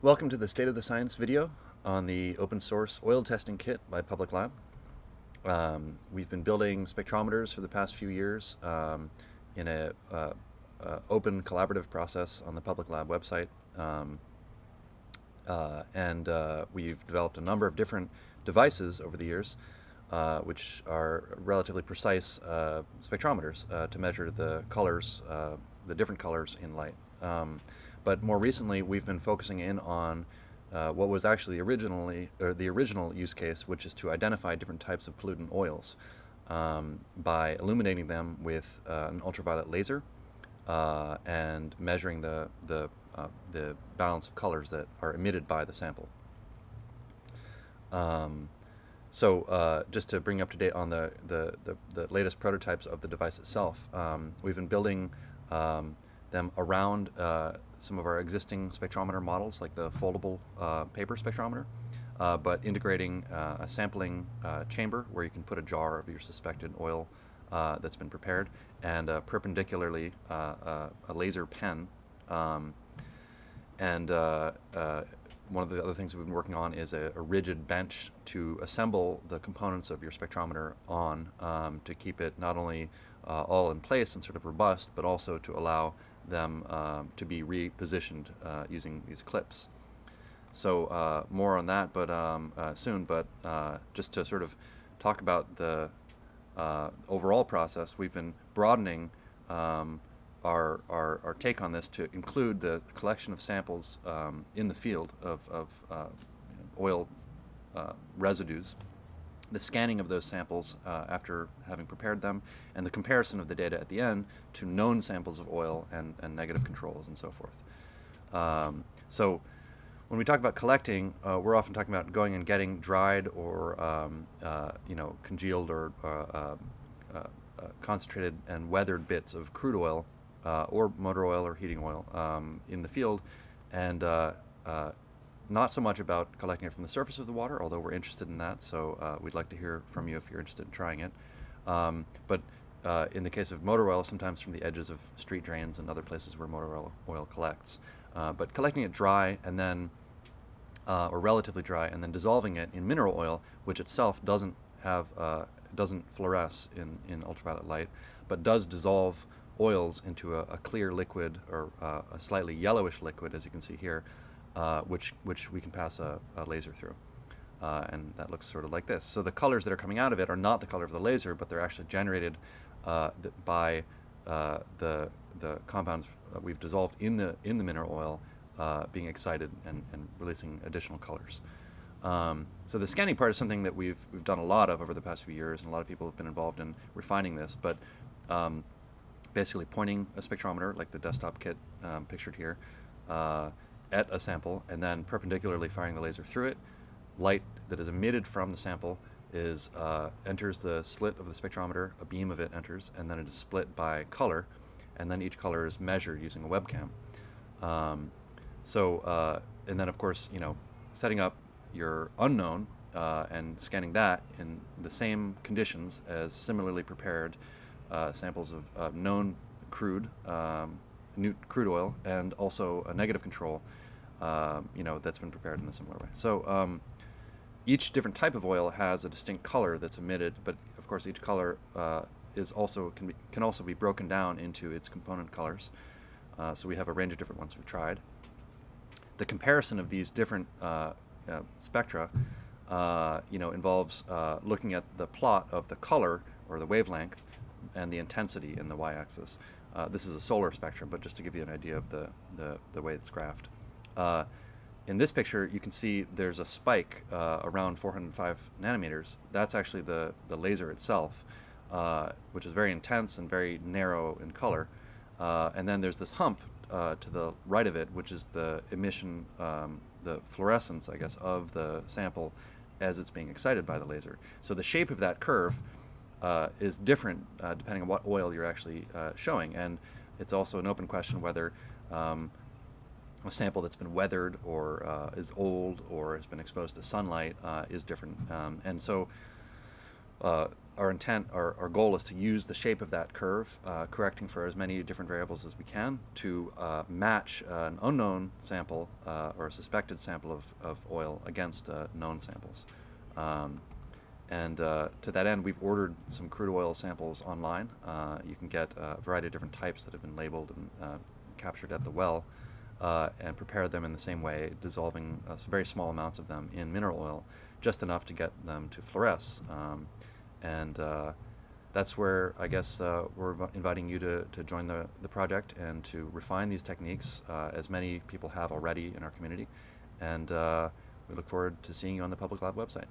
Welcome to the State of the Science video on the open source oil testing kit by Public Lab. We've been building spectrometers for the past few years in a open collaborative process on the Public Lab website. And we've developed a number of different devices over the years, which are relatively precise spectrometers to measure the colors, the different colors in light. But more recently, we've been focusing in on what was actually the original use case, which is to identify different types of pollutant oils by illuminating them with an ultraviolet laser and measuring the balance of colors that are emitted by the sample. Just to bring you up to date on the latest prototypes of the device itself, we've been building them around some of our existing spectrometer models, like the foldable paper spectrometer, but integrating a sampling chamber where you can put a jar of your suspected oil that's been prepared, and perpendicularly a laser pen. One of the other things we've been working on is a rigid bench to assemble the components of your spectrometer on, to keep it not only all in place and sort of robust, but also to allow them to be repositioned using these clips. So more on that, but soon. But just to sort of talk about the overall process, we've been broadening our take on this to include the collection of samples in the field of oil residues, the scanning of those samples after having prepared them, and the comparison of the data at the end to known samples of oil and negative controls and so forth. So when we talk about collecting, we're often talking about going and getting dried or congealed or concentrated and weathered bits of crude oil or motor oil or heating oil in the field, and not so much about collecting it from the surface of the water, although we're interested in that, so we'd like to hear from you if you're interested in trying it. But in the case of motor oil, sometimes from the edges of street drains and other places where motor oil collects. But collecting it dry and then, or relatively dry, and then dissolving it in mineral oil, which itself doesn't fluoresce in ultraviolet light, but does dissolve oils into a clear liquid, or a slightly yellowish liquid, as you can see here, which we can pass a laser through. And that looks sort of like this. So the colors that are coming out of it are not the color of the laser, but they're actually generated by the compounds we've dissolved in the mineral oil being excited and releasing additional colors. So the scanning part is something that we've done a lot of over the past few years, and a lot of people have been involved in refining this. But basically pointing a spectrometer, like the desktop kit pictured here, at a sample, and then perpendicularly firing the laser through it. Light that is emitted from the sample enters the slit of the spectrometer, a beam of it enters, and then it is split by color, and then each color is measured using a webcam. And then of course, setting up your unknown and scanning that in the same conditions as similarly prepared samples of known crude oil, and also a negative control that's been prepared in a similar way. So each different type of oil has a distinct color that's emitted, but of course each color can also be broken down into its component colors. So we have a range of different ones we've tried. The comparison of these different spectra involves looking at the plot of the color, or the wavelength, and the intensity in the y-axis. This is a solar spectrum, but just to give you an idea of the way it's graphed. In this picture, you can see there's a spike around 405 nanometers. That's actually the laser itself, which is very intense and very narrow in color. And then there's this hump to the right of it, which is the emission, the fluorescence, I guess, of the sample as it's being excited by the laser. So the shape of that curve is different depending on what oil you're actually showing, and it's also an open question whether a sample that's been weathered or is old or has been exposed to sunlight is different. And so our intent, our goal is to use the shape of that curve, correcting for as many different variables as we can, to match an unknown sample or a suspected sample of oil against known samples. And to that end, we've ordered some crude oil samples online. You can get a variety of different types that have been labeled and captured at the well, and prepare them in the same way, dissolving very small amounts of them in mineral oil, just enough to get them to fluoresce. And that's where I guess we're inviting you to join the project and to refine these techniques, as many people have already in our community. And we look forward to seeing you on the Public Lab website.